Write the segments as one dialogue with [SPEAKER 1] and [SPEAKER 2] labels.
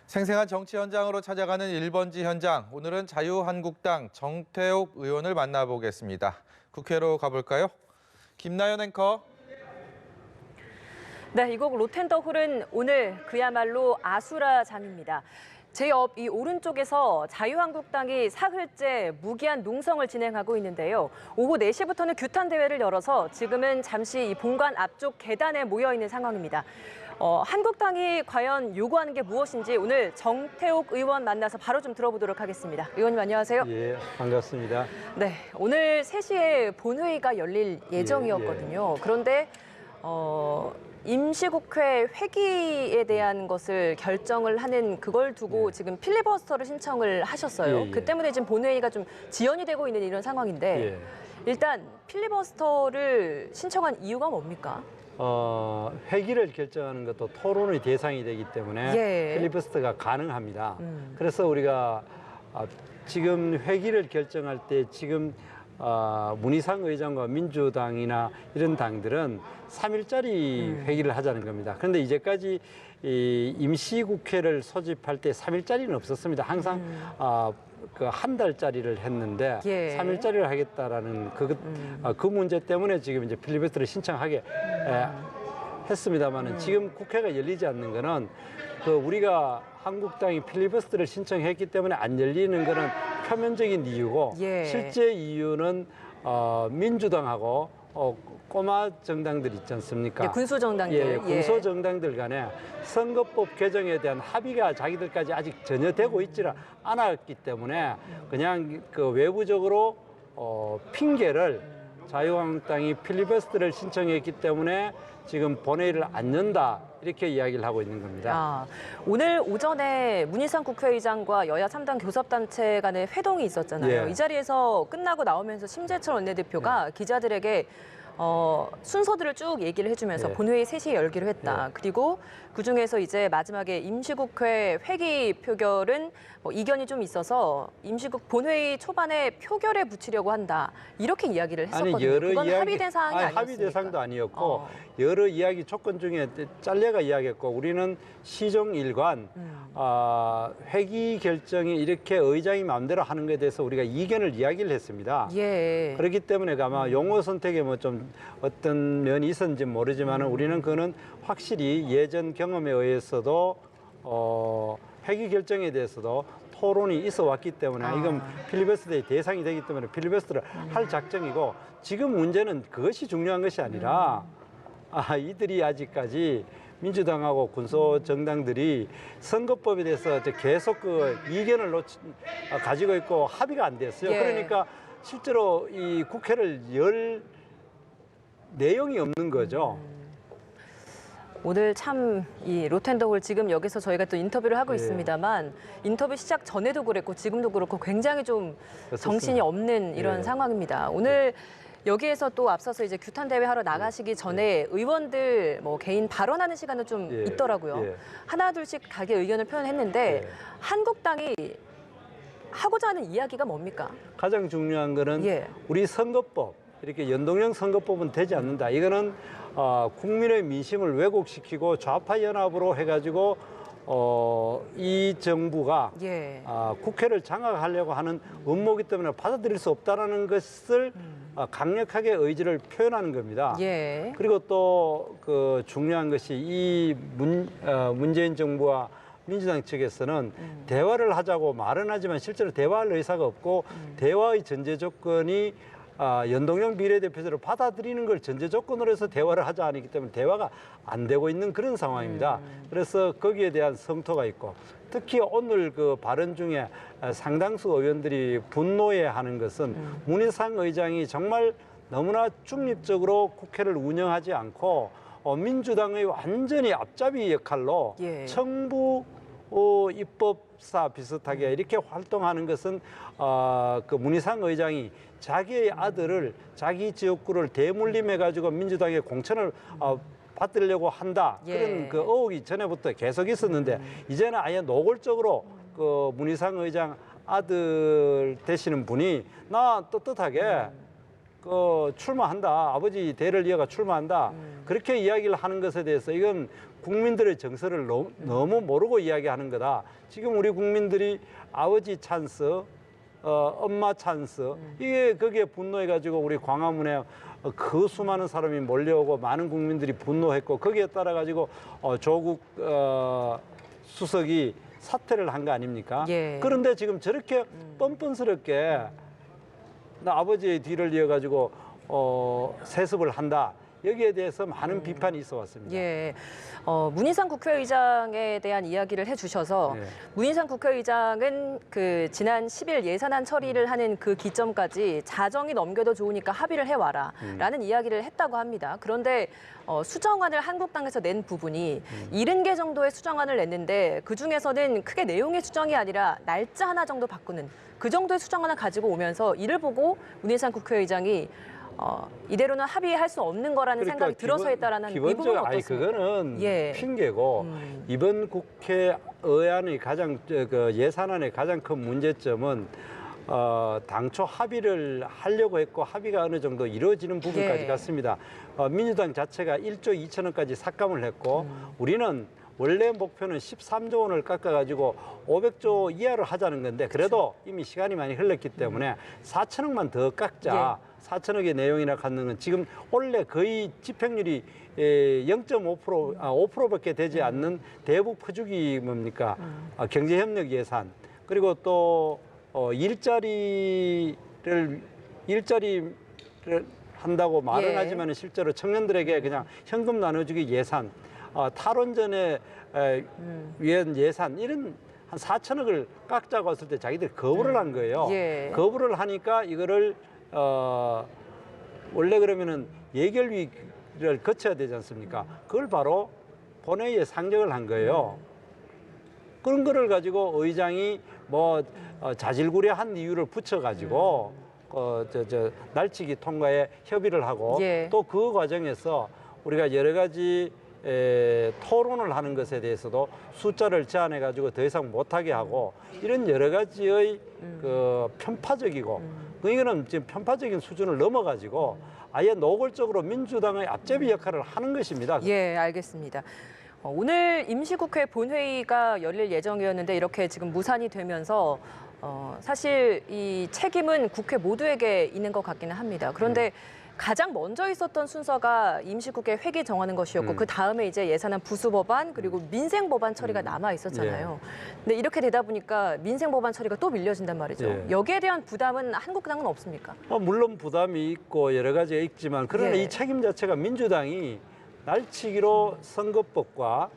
[SPEAKER 1] 생생한 정치 현장으로 찾아가는 1번지 현장. 오늘은 자유한국당 정태욱 의원을 만나보겠습니다. 국회로 가볼까요? 김나연 앵커.
[SPEAKER 2] 네, 이곳 로텐더홀은 오늘 그야말로 아수라장입니다. 제 옆 이 오른쪽에서 자유한국당이 사흘째 무기한 농성을 진행하고 있는데요. 오후 4시부터는 규탄 대회를 열어서 지금은 잠시 이 본관 앞쪽 계단에 모여 있는 상황입니다. 한국당이 과연 요구하는 게 무엇인지 오늘 정태욱 의원 만나서 바로 좀 들어보도록 하겠습니다. 의원님 안녕하세요.
[SPEAKER 3] 예, 반갑습니다.
[SPEAKER 2] 네, 오늘 3시에 본회의가 열릴 예정이었거든요. 그런데 임시국회 회기에 대한 것을 결정을 하는 그걸 두고 지금 필리버스터를 신청을 하셨어요. 그 때문에 지금 본회의가 좀 지연이 되고 있는 이런 상황인데 일단 필리버스터를 신청한 이유가 뭡니까?
[SPEAKER 3] 회기를 결정하는 것도 토론의 대상이 되기 때문에 필리버스터가 가능합니다. 그래서 우리가 지금 회기를 결정할 때 지금 문희상 의장과 민주당이나 이런 당들은 3일짜리 회기를 하자는 겁니다. 그런데 이제까지 임시국회를 소집할 때 3일짜리는 없었습니다. 항상 그 한 달짜리를 했는데 3일짜리를 하겠다라는 그 문제 때문에 지금 이제 필리버스터를 신청하게 했습니다만은 지금 국회가 열리지 않는 거는 우리가 한국당이 필리버스터를 신청했기 때문에 안 열리는 거는 표면적인 이유고 실제 이유는 민주당하고 꼬마 정당들 있지 않습니까?
[SPEAKER 2] 군소 정당들.
[SPEAKER 3] 군소 정당들 간에 선거법 개정에 대한 합의가 자기들까지 아직 전혀 되고 있지를 않았기 때문에 그냥 외부적으로 핑계를 자유한국당이 필리버스터를 신청했기 때문에 지금 본회의를 안 연다 이렇게 이야기를 하고 있는 겁니다.
[SPEAKER 2] 오늘 오전에 문희상 국회의장과 여야 3당 교섭단체 간의 회동이 있었잖아요. 이 자리에서 끝나고 나오면서 심재철 원내대표가 기자들에게 순서들을 쭉 얘기를 해주면서 본회의 3시에 열기로 했다. 그리고 그중에서 이제 마지막에 임시국회 회기 표결은 이견이 좀 있어서 본회의 초반에 표결에 붙이려고 한다. 이렇게 이야기를 했었거든요. 그건 합의된 사항이 아니었습니까?
[SPEAKER 3] 합의된 사항도 아니었고 여러 이야기 조건 중에 잘려가 이야기했고 우리는 시종일관 회기 결정이 이렇게 의장이 마음대로 하는 것에 대해서 우리가 이견을 이야기를 했습니다. 그렇기 때문에 아마 용어 선택에 좀 어떤 면이 있었는지 모르지만 우리는 그거는 확실히 예전 경험에 의해서도 회기 결정에 대해서도 토론이 있어 왔기 때문에 이건 필리버스터의 대상이 되기 때문에 필리버스터를 할 작정이고 지금 문제는 그것이 중요한 것이 아니라 이들이 아직까지 민주당하고 군소 정당들이 선거법에 대해서 계속 이견을 가지고 있고 합의가 안 됐어요. 그러니까 실제로 이 국회를 열 내용이 없는 거죠.
[SPEAKER 2] 오늘 참 이 로텐더홀 지금 여기서 저희가 또 인터뷰를 하고 있습니다만 인터뷰 시작 전에도 그랬고 지금도 그렇고 굉장히 좀 정신이 없는 이런 상황입니다. 오늘 여기에서 또 앞서서 이제 규탄 대회 하러 나가시기 전에 의원들 개인 발언하는 시간은 좀 있더라고요. 하나 둘씩 가게 의견을 표현했는데 한국당이 하고자 하는 이야기가 뭡니까?
[SPEAKER 3] 가장 중요한 거는 우리 선거법 이렇게 연동형 선거법은 되지 않는다. 이거는 국민의 민심을 왜곡시키고 좌파 연합으로 해가지고 이 정부가 국회를 장악하려고 하는 음모이기 때문에 받아들일 수 없다라는 것을 강력하게 의지를 표현하는 겁니다. 그리고 또 중요한 것이 이 문재인 정부와 민주당 측에서는 대화를 하자고 말은 하지만 실제로 대화할 의사가 없고 대화의 전제 조건이 연동형 비례대표제를 받아들이는 걸 전제 조건으로 해서 대화를 하자 하기 때문에 대화가 안 되고 있는 그런 상황입니다. 그래서 거기에 대한 성토가 있고 특히 오늘 발언 중에 상당수 의원들이 분노해하는 것은 문희상 의장이 정말 너무나 중립적으로 국회를 운영하지 않고 민주당의 완전히 앞잡이 역할로 청부 입법사 비슷하게 이렇게 활동하는 것은 문희상 의장이 자기의 아들을 자기 지역구를 대물림해 가지고 민주당의 공천을 받으려고 한다. 그런 의혹이 전에부터 계속 있었는데 이제는 아예 노골적으로 문희상 의장 아들 되시는 분이 나 떳떳하게 출마한다. 아버지 대를 이어가 출마한다. 그렇게 이야기를 하는 것에 대해서 이건 국민들의 정서를 너무 모르고 이야기하는 거다. 지금 우리 국민들이 아버지 찬스, 엄마 찬스, 이게 거기에 분노해가지고 우리 광화문에 그 수많은 사람이 몰려오고 많은 국민들이 분노했고 거기에 따라 가지고 조국 수석이 사퇴를 한 거 아닙니까?
[SPEAKER 2] 예.
[SPEAKER 3] 그런데 지금 저렇게 뻔뻔스럽게 나 아버지의 뒤를 이어가지고 세습을 한다. 여기에 대해서 많은 비판이 있어 왔습니다.
[SPEAKER 2] 예. 문희상 국회의장에 대한 이야기를 해주셔서
[SPEAKER 3] 예.
[SPEAKER 2] 문희상 국회의장은 그 지난 10일 예산안 처리를 하는 그 기점까지 자정이 넘겨도 좋으니까 합의를 해와라라는 이야기를 했다고 합니다. 그런데 수정안을 한국당에서 낸 부분이 70개 정도의 수정안을 냈는데 그중에서는 크게 내용의 수정이 아니라 날짜 하나 정도 바꾸는 그 정도의 수정안을 가지고 오면서 이를 보고 문희상 국회의장이 이대로는 합의할 수 없는 거라는 생각이 들어서 했다라는 이 부분은 어떻습니까?
[SPEAKER 3] 그거는
[SPEAKER 2] 예.
[SPEAKER 3] 핑계고 이번 국회의안의 가장 그 예산안의 가장 큰 문제점은 당초 합의를 하려고 했고 합의가 어느 정도 이루어지는 부분까지
[SPEAKER 2] 예.
[SPEAKER 3] 갔습니다. 민주당 자체가 1조 2천억까지 삭감을 했고 우리는 원래 목표는 13조 원을 깎아가지고 500조 이하로 하자는 건데 그래도 이미 시간이 많이 흘렀기 때문에 4천억만 더 깎자. 4천억의 내용이나 갖는 건 지금 원래 거의 집행률이 0.5% 5%밖에 되지 않는 대북 퍼주기 뭡니까? 경제협력 예산 그리고 또 일자리를 한다고 말은
[SPEAKER 2] 예.
[SPEAKER 3] 하지만 실제로 청년들에게 그냥 현금 나눠주기 예산, 탈원전에 위한 예산 이런 한 4천억을 깎자고 했을 때 자기들이 거부를 한 거예요.
[SPEAKER 2] 예.
[SPEAKER 3] 거부를 하니까 이거를 원래 그러면은 예결위를 거쳐야 되지 않습니까? 그걸 바로 본회의에 상정을 한 거예요. 그런 거를 가지고 의장이 뭐 자질구레한 이유를 붙여가지고 날치기 통과에 협의를 하고
[SPEAKER 2] 예.
[SPEAKER 3] 또 그 과정에서 우리가 여러 가지 토론을 하는 것에 대해서도 숫자를 제한해 가지고 더 이상 못하게 하고 이런 여러 가지의 그 편파적이고 이거는 지금 편파적인 수준을 넘어가지고 아예 노골적으로 민주당의 앞제비 역할을 하는 것입니다.
[SPEAKER 2] 예, 알겠습니다. 오늘 임시국회 본회의가 열릴 예정이었는데 이렇게 지금 무산이 되면서 사실 이 책임은 국회 모두에게 있는 것 같기는 합니다. 그런데 가장 먼저 있었던 순서가 임시국회 회기 정하는 것이었고 그 다음에 이제 예산안 부수법안 그리고 민생법안 처리가 남아 있었잖아요. 근데 이렇게 되다 보니까 민생법안 처리가 또 밀려진단 말이죠.
[SPEAKER 3] 예.
[SPEAKER 2] 여기에 대한 부담은 한국당은 없습니까?
[SPEAKER 3] 물론 부담이 있고 여러 가지가 있지만 그러나
[SPEAKER 2] 예.
[SPEAKER 3] 이 책임 자체가 민주당이 날치기로 선거법과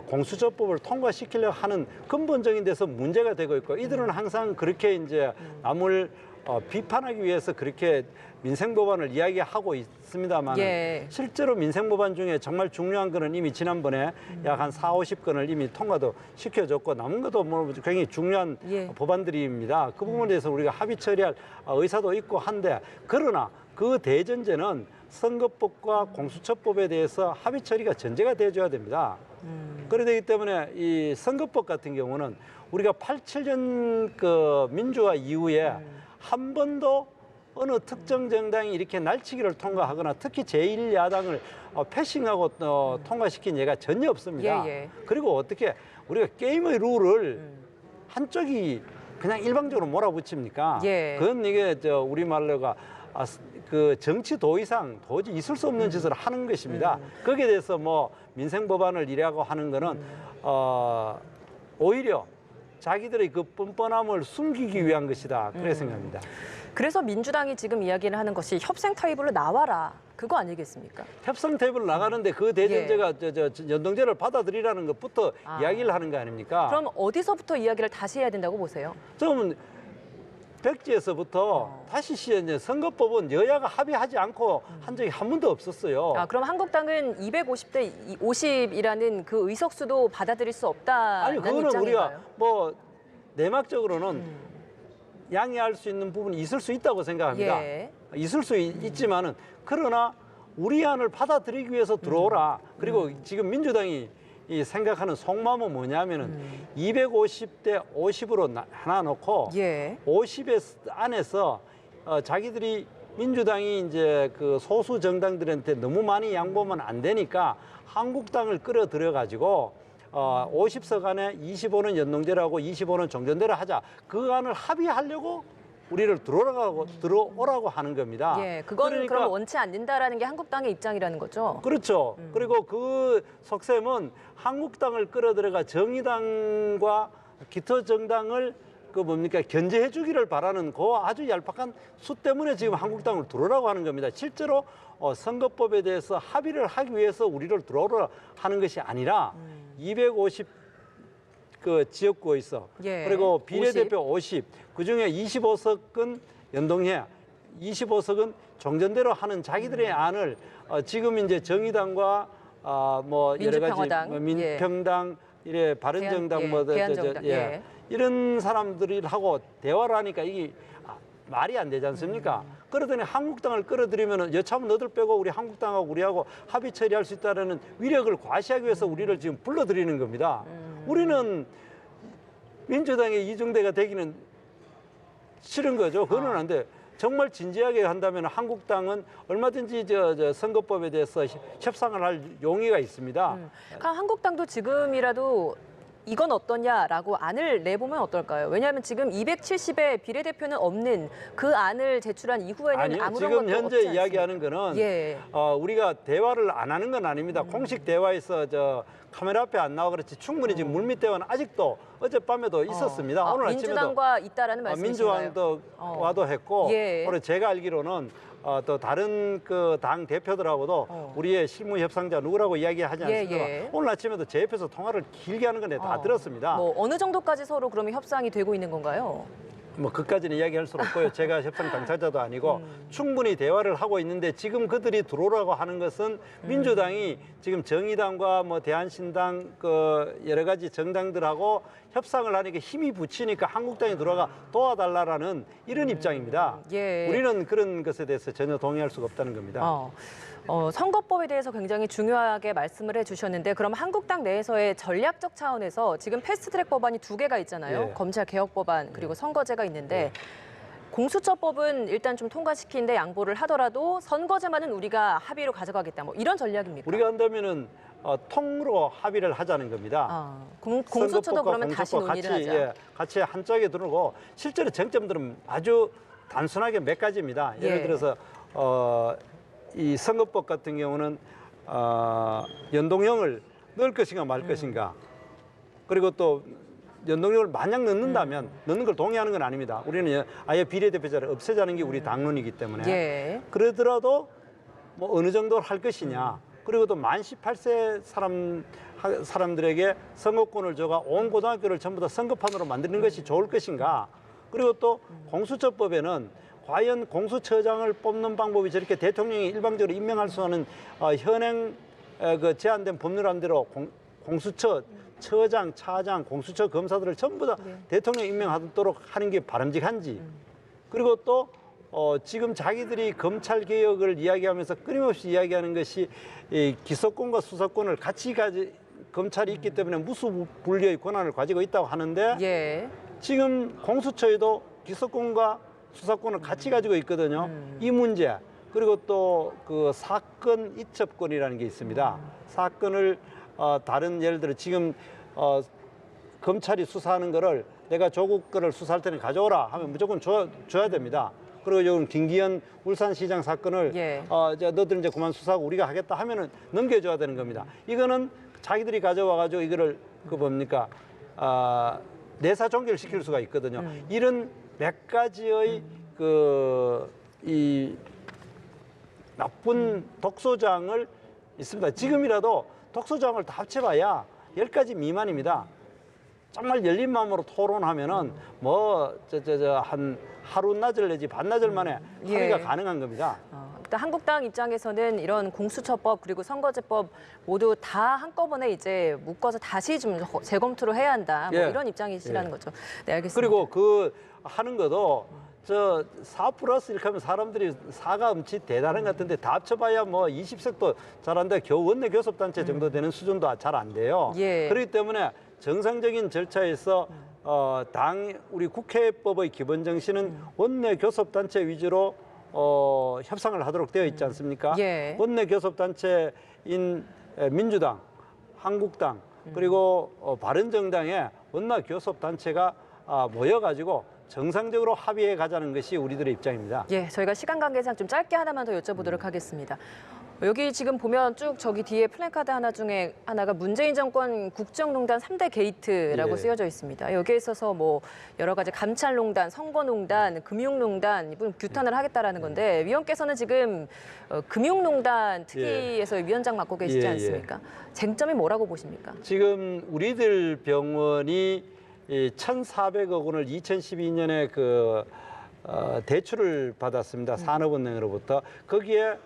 [SPEAKER 3] 공수처법을 통과시키려고 하는 근본적인 데서 문제가 되고 있고 이들은 항상 그렇게 이제 남을 비판하기 위해서 그렇게 민생법안을 이야기하고 있습니다만
[SPEAKER 2] 예.
[SPEAKER 3] 실제로 민생법안 중에 정말 중요한 거는 이미 지난번에 약 한 40~50건을 이미 통과도 시켜줬고 남은 것도 뭐 굉장히 중요한
[SPEAKER 2] 예.
[SPEAKER 3] 법안들입니다. 그 부분에 대해서 우리가 합의 처리할 의사도 있고 한데 그러나 그 대전제는 선거법과 공수처법에 대해서 합의 처리가 전제가 돼줘야 됩니다. 그러기 때문에 이 선거법 같은 경우는 우리가 87년 그 민주화 이후에 한 번도 어느 특정 정당이 이렇게 날치기를 통과하거나 특히 제1야당을 패싱하고 통과시킨 예가 전혀 없습니다.
[SPEAKER 2] 예, 예.
[SPEAKER 3] 그리고 어떻게 우리가 게임의 룰을 한쪽이 그냥 일방적으로 몰아붙입니까?
[SPEAKER 2] 예.
[SPEAKER 3] 그건 이게 우리말로가 그 정치 도의상 도저히 있을 수 없는 짓을 하는 것입니다. 거기에 대해서 뭐 민생 법안을 이래하고 하는 거는 오히려 자기들의 그 뻔뻔함을 숨기기 위한 것이다. 그렇게 생각합니다.
[SPEAKER 2] 그래서 민주당이 지금 이야기를 하는 것이 협상 테이블로 나와라. 그거 아니겠습니까?
[SPEAKER 3] 협상 테이블 나가는데 그 대전제가 연동제를 받아들이라는 것부터 이야기를 하는 거 아닙니까?
[SPEAKER 2] 그럼 어디서부터 이야기를 다시 해야 된다고 보세요?
[SPEAKER 3] 그러면 백지에서부터 다시 이제 선거법은 여야가 합의하지 않고 한 적이 한 번도 없었어요.
[SPEAKER 2] 그럼 한국당은 250대 50이라는 그 의석수도 받아들일 수 없다는
[SPEAKER 3] 아니 그거는
[SPEAKER 2] 입장인가요?
[SPEAKER 3] 우리가 뭐 내막적으로는 양해할 수 있는 부분이 있을 수 있다고 생각합니다.
[SPEAKER 2] 예.
[SPEAKER 3] 있을 수 있지만은 그러나 우리 안을 받아들이기 위해서 들어오라. 그리고 지금 민주당이 이 생각하는 속마음은 뭐냐면은 250대 50으로 하나 놓고
[SPEAKER 2] 예.
[SPEAKER 3] 50의 안에서 자기들이 민주당이 이제 그 소수 정당들한테 너무 많이 양보하면 안 되니까 한국당을 끌어들여 가지고 50석 안에 25는 연동제라고 25는 종전제를 하자. 그 안을 합의하려고 우리를 들어오라고 하는 겁니다.
[SPEAKER 2] 예, 그거는 그럼 원치 않는다라는 게 한국당의 입장이라는 거죠.
[SPEAKER 3] 그렇죠. 그리고 그 속셈은 한국당을 끌어들여가 정의당과 기타 정당을 견제해 주기를 바라는 그 아주 얄팍한 수 때문에 지금 한국당을 들어오라고 하는 겁니다. 실제로 선거법에 대해서 합의를 하기 위해서 우리를 들어오라 하는 것이 아니라 250 그 지역구가 있어.
[SPEAKER 2] 예,
[SPEAKER 3] 그리고 비례대표 50. 그중에 25석은 연동해. 25석은 종전대로 하는 자기들의 안을 지금 이제 정의당과 뭐 여러 가지 뭐 민평당, 이래 바른정당
[SPEAKER 2] 대한정당, 예.
[SPEAKER 3] 이런 사람들이 하고 대화를 하니까 이게 말이 안 되지 않습니까? 그러더니 한국당을 끌어들이면 여차하면 너들 빼고 우리 한국당하고 우리하고 합의 처리할 수 있다는 위력을 과시하기 위해서 우리를 지금 불러들이는 겁니다. 우리는 민주당의 이중대가 되기는 싫은 거죠. 그거는 안 돼. 정말 진지하게 한다면 한국당은 얼마든지 저 선거법에 대해서 협상을 할 용의가 있습니다.
[SPEAKER 2] 그럼 한국당도 지금이라도 이건 어떠냐라고 안을 내보면 어떨까요? 왜냐하면 지금 270의 비례대표는 없는 그 안을 제출한 이후에는
[SPEAKER 3] 아니요,
[SPEAKER 2] 아무런
[SPEAKER 3] 지금
[SPEAKER 2] 것도
[SPEAKER 3] 현재
[SPEAKER 2] 없지
[SPEAKER 3] 이야기하는 거는
[SPEAKER 2] 예.
[SPEAKER 3] 우리가 대화를 안 하는 건 아닙니다. 공식 대화에서 저 카메라 앞에 안 나와 그렇지 충분히 지금 물밑 대화는 아직도 어젯밤에도 있었습니다. 오늘 아침에도
[SPEAKER 2] 민주당과 있다라는 말씀이신가요?
[SPEAKER 3] 민주당도 와도 했고
[SPEAKER 2] 예.
[SPEAKER 3] 오늘 제가 알기로는 또 다른 그 당 대표들하고도 우리의 실무 협상자 누구라고 이야기하지 않습니까?
[SPEAKER 2] 예.
[SPEAKER 3] 오늘 아침에도 제 옆에서 통화를 길게 하는 건 다 들었습니다.
[SPEAKER 2] 뭐 어느 정도까지 서로 그러면 협상이 되고 있는 건가요?
[SPEAKER 3] 뭐 그까지는 이야기할 수 없고요. 제가 협상 당사자도 아니고 충분히 대화를 하고 있는데 지금 그들이 들어오라고 하는 것은 민주당이 지금 정의당과 뭐 대한신당 그 여러 가지 정당들하고 협상을 하니까 힘이 붙이니까 한국당이 들어가 도와달라라는 이런 입장입니다.
[SPEAKER 2] 예.
[SPEAKER 3] 우리는 그런 것에 대해서 전혀 동의할 수가 없다는 겁니다.
[SPEAKER 2] 선거법에 대해서 굉장히 중요하게 말씀을 해주셨는데 그럼 한국당 내에서의 전략적 차원에서 지금 패스트트랙 법안이 2개가 있잖아요.
[SPEAKER 3] 예.
[SPEAKER 2] 검찰 개혁 법안 그리고 선거제가 있는데 공수처법은 일단 좀 통과시키는데 양보를 하더라도 선거제만은 우리가 합의로 가져가겠다. 뭐 이런 전략입니까?
[SPEAKER 3] 우리가 한다면은 통으로 합의를 하자는 겁니다.
[SPEAKER 2] 공수처도 그러면 다시 논의를 하자.
[SPEAKER 3] 예, 같이 한 짝에 들고 실제로 쟁점들은 아주 단순하게 몇 가지입니다. 예를
[SPEAKER 2] 예.
[SPEAKER 3] 들어서 이 선거법 같은 경우는 연동형을 넣을 것인가 말 것인가. 그리고 또 연동형을 만약 넣는다면 넣는 걸 동의하는 건 아닙니다. 우리는 아예 비례대표제를 없애자는 게 우리 당론이기 때문에.
[SPEAKER 2] 예.
[SPEAKER 3] 그러더라도 뭐 어느 정도 할 것이냐. 그리고 또 만 18세 사람들에게 선거권을 줘가 온 고등학교를 전부 다 선거판으로 만드는 것이 좋을 것인가. 그리고 또 공수처법에는 과연 공수처장을 뽑는 방법이 저렇게 대통령이 일방적으로 임명할 수 있는 현행 그 제한된 법률안대로 공수처 처장, 차장, 공수처 검사들을 전부 다 대통령 임명하도록 하는 게 바람직한지. 그리고 또 지금 자기들이 검찰 개혁을 이야기하면서 끊임없이 이야기하는 것이 이 기소권과 수사권을 같이 검찰이 있기 때문에 무수분리의 권한을 가지고 있다고 하는데
[SPEAKER 2] 예.
[SPEAKER 3] 지금 공수처에도 기소권과 수사권을 같이 가지고 있거든요. 이 문제 그리고 또 그 사건 이첩권이라는 게 있습니다. 사건을 다른 예를 들어 지금 검찰이 수사하는 거를 내가 조국 거를 수사할 때는 가져오라 하면 무조건 줘야 됩니다. 그리고 지금 김기현 울산시장 사건을
[SPEAKER 2] 예.
[SPEAKER 3] 너들 이제 그만 수사하고 우리가 하겠다 하면은 넘겨줘야 되는 겁니다. 이거는 자기들이 가져와가지고 이거를 내사 종결시킬 수가 있거든요. 이런 몇 가지의 이 나쁜 독소장을 있습니다. 지금이라도 독소장을 다 합쳐봐야 10가지 미만입니다. 정말 열린 마음으로 토론하면은 한 하루 낮을 내지 반나절 만에 합의가 가능한 겁니다.
[SPEAKER 2] 일단 한국당 입장에서는 이런 공수처법 그리고 선거제법 모두 다 한꺼번에 이제 묶어서 다시 좀 재검토를 해야 한다. 뭐 이런 입장이시라는 거죠. 네, 알겠습니다.
[SPEAKER 3] 그리고 그 하는 것도 4+1 하면 사람들이 4가 엄치 대단한 것 같은데 다 합쳐봐야 뭐 20석도 잘 안 돼. 겨우 원내 교섭단체 정도 되는 수준도 잘 안 돼요.
[SPEAKER 2] 예.
[SPEAKER 3] 그렇기 때문에 정상적인 절차에서 우리 국회법의 기본 정신은 원내 교섭단체 위주로 협상을 하도록 되어 있지 않습니까?
[SPEAKER 2] 예.
[SPEAKER 3] 원내 교섭단체인 민주당, 한국당 그리고 바른정당의 원내 교섭단체가 모여가지고 정상적으로 합의해 가자는 것이 우리들의 입장입니다.
[SPEAKER 2] 예, 저희가 시간 관계상 좀 짧게 하나만 더 여쭤보도록 하겠습니다. 여기 지금 보면 쭉 저기 뒤에 플래카드 하나 중에 하나가 문재인 정권 국정농단 3대 게이트라고
[SPEAKER 3] 예.
[SPEAKER 2] 쓰여져 있습니다. 여기에 있어서 뭐 여러 가지 감찰농단, 선거농단, 금융농단 이분 규탄을 하겠다라는 건데 위원께서는 지금 금융농단 특위에서 위원장 맡고 계시지
[SPEAKER 3] 예, 예.
[SPEAKER 2] 않습니까? 쟁점이 뭐라고 보십니까?
[SPEAKER 3] 지금 우리들 병원이 1,400억 원을 2012년에 대출을 받았습니다. 산업은행으로부터. 거기에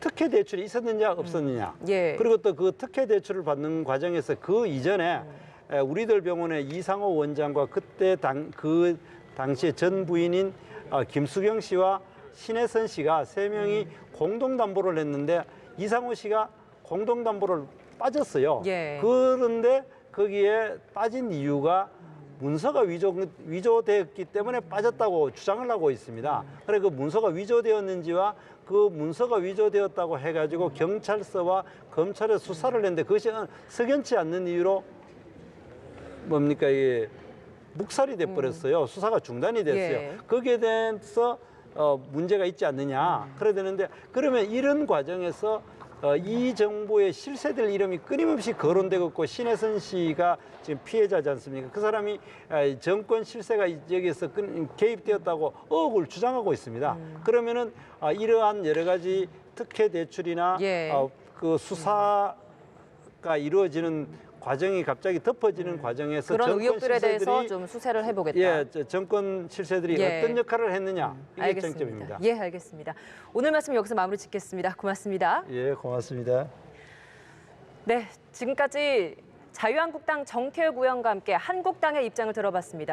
[SPEAKER 3] 특혜 대출이 있었느냐 없었느냐.
[SPEAKER 2] 예.
[SPEAKER 3] 그리고 또 그 특혜 대출을 받는 과정에서 그 이전에 우리들 병원의 이상호 원장과 그때 그 당시에 전 부인인 김수경 씨와 신혜선 씨가 세 명이 공동담보를 했는데 이상호 씨가 공동담보를 빠졌어요.
[SPEAKER 2] 예.
[SPEAKER 3] 그런데 거기에 빠진 이유가 문서가 위조되었기 때문에 빠졌다고 주장을 하고 있습니다. 그래 그 문서가 위조되었는지와 그 문서가 위조되었다고 해가지고 경찰서와 검찰에 수사를 했는데 그것이 석연치 않는 이유로 뭡니까 이게 묵살이 돼버렸어요. 수사가 중단이 됐어요.
[SPEAKER 2] 예.
[SPEAKER 3] 거기에 대해서 문제가 있지 않느냐. 그래야 되는데 그러면 이런 과정에서 이 정부의 실세들 이름이 끊임없이 거론되고 있고 신혜선 씨가 지금 피해자지 않습니까? 그 사람이 정권 실세가 여기에서 개입되었다고 의혹을 주장하고 있습니다. 그러면은 이러한 여러 가지 특혜 대출이나
[SPEAKER 2] 예.
[SPEAKER 3] 그 수사가 이루어지는 과정이 갑자기 덮어지는 과정에서
[SPEAKER 2] 그런
[SPEAKER 3] 정권
[SPEAKER 2] 의혹들에 대해서
[SPEAKER 3] 실세들이-
[SPEAKER 2] 좀 수세를 해보겠다.
[SPEAKER 3] 예, 정권 실세들이
[SPEAKER 2] 예.
[SPEAKER 3] 어떤 역할을 했느냐 이게
[SPEAKER 2] 알겠습니다.
[SPEAKER 3] 쟁점입니다.
[SPEAKER 2] 예, 알겠습니다. 오늘 말씀 여기서 마무리 짓겠습니다. 고맙습니다.
[SPEAKER 3] 예, 고맙습니다.
[SPEAKER 2] 네, 지금까지 자유한국당 정태욱 의원과 함께 한국당의 입장을 들어봤습니다.